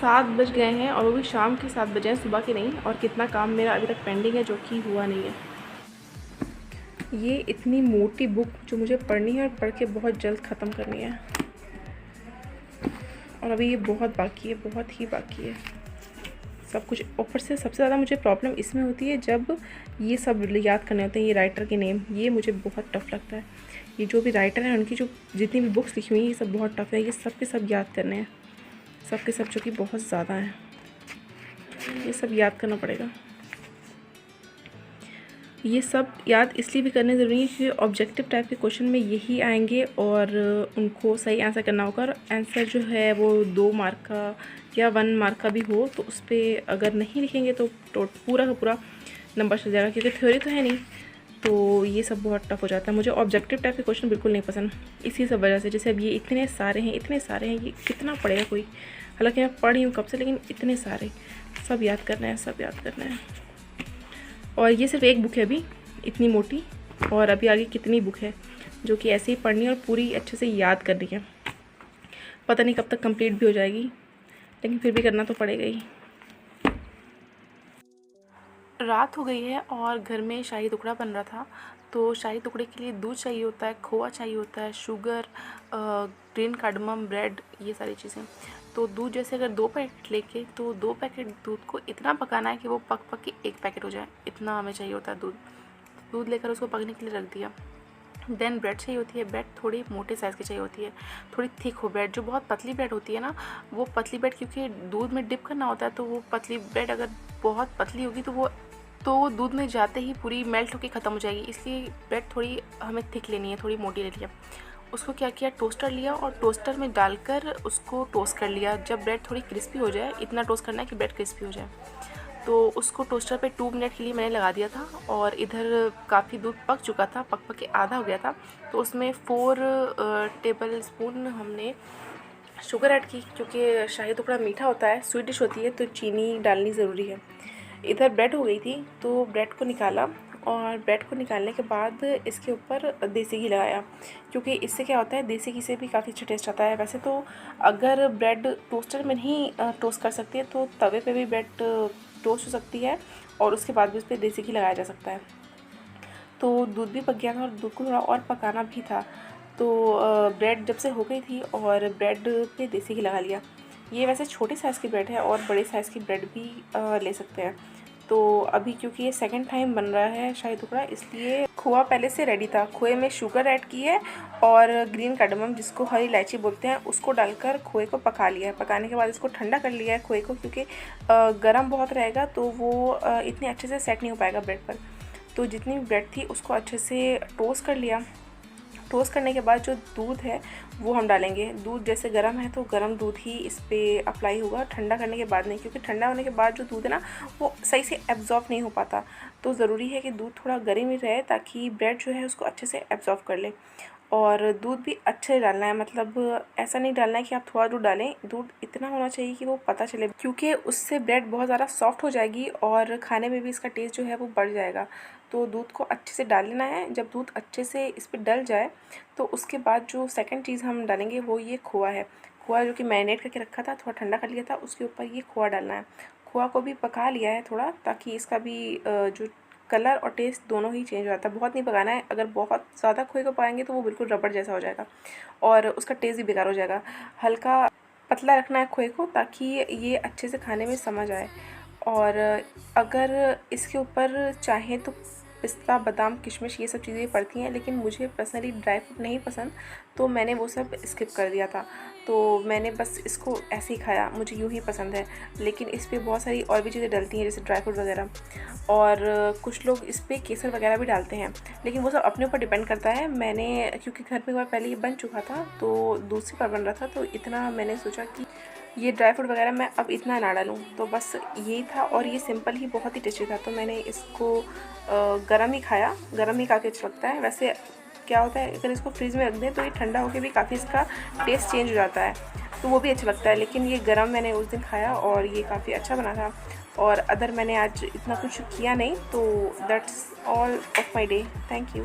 7 बज गए हैं और वो भी शाम के 7 बजे हैं, सुबह के नहीं। और कितना काम मेरा अभी तक पेंडिंग है जो कि हुआ नहीं है। ये इतनी मोटी बुक जो मुझे पढ़नी है और पढ़ के बहुत जल्द ख़त्म करनी है, और अभी ये बहुत बाकी है, बहुत ही बाकी है सब कुछ। ऊपर से सबसे ज़्यादा मुझे प्रॉब्लम इसमें होती है जब ये सब याद करने होते हैं, ये राइटर के नेम, ये मुझे बहुत टफ़ लगता है। ये जो भी राइटर हैं उनकी जो जितनी भी बुक्स लिखी हुई हैं ये सब बहुत टफ़ है, ये सब के सब याद करने हैं, सब के सब जो कि बहुत ज़्यादा हैं, ये सब याद करना पड़ेगा। ये सब याद इसलिए भी करने ज़रूरी है क्योंकि ऑब्जेक्टिव टाइप के क्वेश्चन में यही आएंगे और उनको सही आंसर करना होगा। और आंसर जो है वो 2 मार्क का या 1 मार्क का भी हो तो उस पर अगर नहीं लिखेंगे तो पूरा का पूरा नंबर चल जाएगा, क्योंकि थ्योरी तो है नहीं। तो ये सब बहुत टफ हो जाता है। मुझे ऑब्जेक्टिव टाइप के क्वेश्चन बिल्कुल नहीं पसंद, इसी सब वजह से। जैसे अब ये इतने सारे हैं, ये कितना पढ़ेगा कोई। हालांकि मैं पढ़ रही हूँ कब से, लेकिन इतने सारे सब याद करना है, सब याद करना है। और ये सिर्फ एक बुक है अभी इतनी मोटी, और अभी आगे कितनी बुक है जो कि ऐसे ही पढ़नी है और पूरी अच्छे से याद करनी है। पता नहीं कब तक कंप्लीट भी हो जाएगी, लेकिन फिर भी करना तो पड़ेगा ही। रात हो गई है और घर में शाही टुकड़ा बन रहा था। तो शाही टुकड़े के लिए दूध चाहिए होता है, खोआ चाहिए होता है, शुगर, ग्रीन कार्डमम, ब्रेड, ये सारी चीज़ें। तो दूध जैसे अगर 2 पैकेट लेके तो 2 पैकेट दूध को इतना पकाना है कि वो पक पक के 1 पैकेट हो जाए, इतना हमें चाहिए होता है दूध। दूध लेकर उसको पकने के लिए रख दिया। देन ब्रेड चाहिए होती है। ब्रेड थोड़ी मोटे साइज़ की चाहिए होती है, थोड़ी थिक हो ब्रेड। जो बहुत पतली ब्रेड होती है ना, वो पतली ब्रेड क्योंकि दूध में डिप करना होता है, तो वो पतली ब्रेड अगर बहुत पतली होगी तो वो दूध में जाते ही पूरी मेल्ट होकर ख़त्म हो जाएगी। इसलिए ब्रेड थोड़ी हमें थिक लेनी है, थोड़ी मोटी ले लिया। उसको क्या किया, टोस्टर लिया और टोस्टर में डालकर उसको टोस्ट कर लिया। जब ब्रेड थोड़ी क्रिस्पी हो जाए, इतना टोस्ट करना है कि ब्रेड क्रिस्पी हो जाए, तो उसको टोस्टर पे 2 मिनट के लिए मैंने लगा दिया था। और इधर काफ़ी दूध पक चुका था, पक के आधा हो गया था। तो उसमें 4 टेबल स्पून हमने शुगर ऐड की, क्योंकि शाही टुकड़ा मीठा होता है, स्वीट डिश होती है, तो चीनी डालनी ज़रूरी है। इधर ब्रेड हो गई थी तो ब्रेड को निकाला, और ब्रेड को निकालने के बाद इसके ऊपर देसी घी लगाया, क्योंकि इससे क्या होता है, देसी घी से भी काफ़ी अच्छा टेस्ट आता है। वैसे तो अगर ब्रेड टोस्टर में नहीं टोस्ट कर सकती है तो तवे पे भी ब्रेड टोस्ट हो सकती है, और उसके बाद भी उस पर देसी घी लगाया जा सकता है। तो दूध भी पक गया था और दूध को थोड़ा और पकाना भी था। तो ब्रेड जब से हो गई थी और ब्रेड पे देसी घी लगा लिया। ये वैसे छोटे साइज़ की ब्रेड है और बड़े साइज़ की ब्रेड भी ले सकते हैं। तो अभी क्योंकि ये सेकंड टाइम बन रहा है शाही टुकड़ा, इसलिए खोआ पहले से रेडी था। खोए में शुगर ऐड की है और ग्रीन कार्डमम, जिसको हरी इलायची बोलते हैं, उसको डालकर खोए को पका लिया है। पकाने के बाद इसको ठंडा कर लिया है खोए को, क्योंकि गर्म बहुत रहेगा तो वो इतने अच्छे से सेट नहीं हो पाएगा ब्रेड पर। तो जितनी भी ब्रेड थी उसको अच्छे से टोस्ट कर लिया। टोस्ट करने के बाद जो दूध है वो हम डालेंगे। दूध जैसे गर्म है तो गर्म दूध ही इस पर अप्लाई होगा, ठंडा करने के बाद नहीं, क्योंकि ठंडा होने के बाद जो दूध है ना वो सही से एब्जॉर्ब नहीं हो पाता। तो ज़रूरी है कि दूध थोड़ा गर्म ही रहे ताकि ब्रेड जो है उसको अच्छे से एब्जॉर्ब कर ले। और दूध भी अच्छे डालना है, मतलब ऐसा नहीं डालना है कि आप थोड़ा दूध डालें। दूध इतना होना चाहिए कि वो पता चले, क्योंकि उससे ब्रेड बहुत ज़्यादा सॉफ्ट हो जाएगी और खाने में भी इसका टेस्ट जो है वो बढ़ जाएगा। तो दूध को अच्छे से डाल लेना है। जब दूध अच्छे से इस पर डल जाए तो उसके बाद जो सेकंड चीज़ हम डालेंगे वो ये खोआ है। खोआ जो कि मैरिनेट करके रखा था, थोड़ा ठंडा कर लिया था, उसके ऊपर ये खोआ डालना है। खोआ को भी पका लिया है थोड़ा, ताकि इसका भी जो कलर और टेस्ट दोनों ही चेंज हो जाता है। बहुत नहीं पकाना है, अगर बहुत ज़्यादा खोए को पकाएंगे तो वो बिल्कुल रबड़ जैसा हो जाएगा और उसका टेस्ट भी बेकार हो जाएगा। हल्का पतला रखना है खोए को, ताकि ये अच्छे से खाने में समझ आए। और अगर इसके ऊपर चाहें तो पिस्ता, बादाम, किशमिश, ये सब चीज़ें पड़ती हैं, लेकिन मुझे पर्सनली ड्राई फ्रूट नहीं पसंद, तो मैंने वो सब स्किप कर दिया था। तो मैंने बस इसको ऐसे ही खाया, मुझे यूँ ही पसंद है। लेकिन इस पर बहुत सारी और भी चीज़ें डलती हैं, जैसे ड्राई फ्रूट वगैरह, और कुछ लोग इस पर केसर वगैरह भी डालते हैं, लेकिन वो सब अपने ऊपर डिपेंड करता है। मैंने क्योंकि घर में एक बार पहले ये बन चुका था तो दूसरी बार बन रहा था, तो इतना मैंने सोचा कि ये ड्राई फ्रूट वगैरह मैं अब इतना ना डालूँ, तो बस यही था। और ये सिंपल ही बहुत ही टेस्टी था, तो मैंने इसको गरम ही खाया। गरम ही काफ़ी अच्छा लगता है। वैसे क्या होता है, अगर इसको फ्रिज में रख दें तो ये ठंडा होकर भी काफ़ी इसका टेस्ट चेंज हो जाता है, तो वो भी अच्छा लगता है। लेकिन ये गरम मैंने उस दिन खाया और ये काफ़ी अच्छा बना था। और अदर मैंने आज इतना कुछ किया नहीं, तो that's all of my day. Thank you.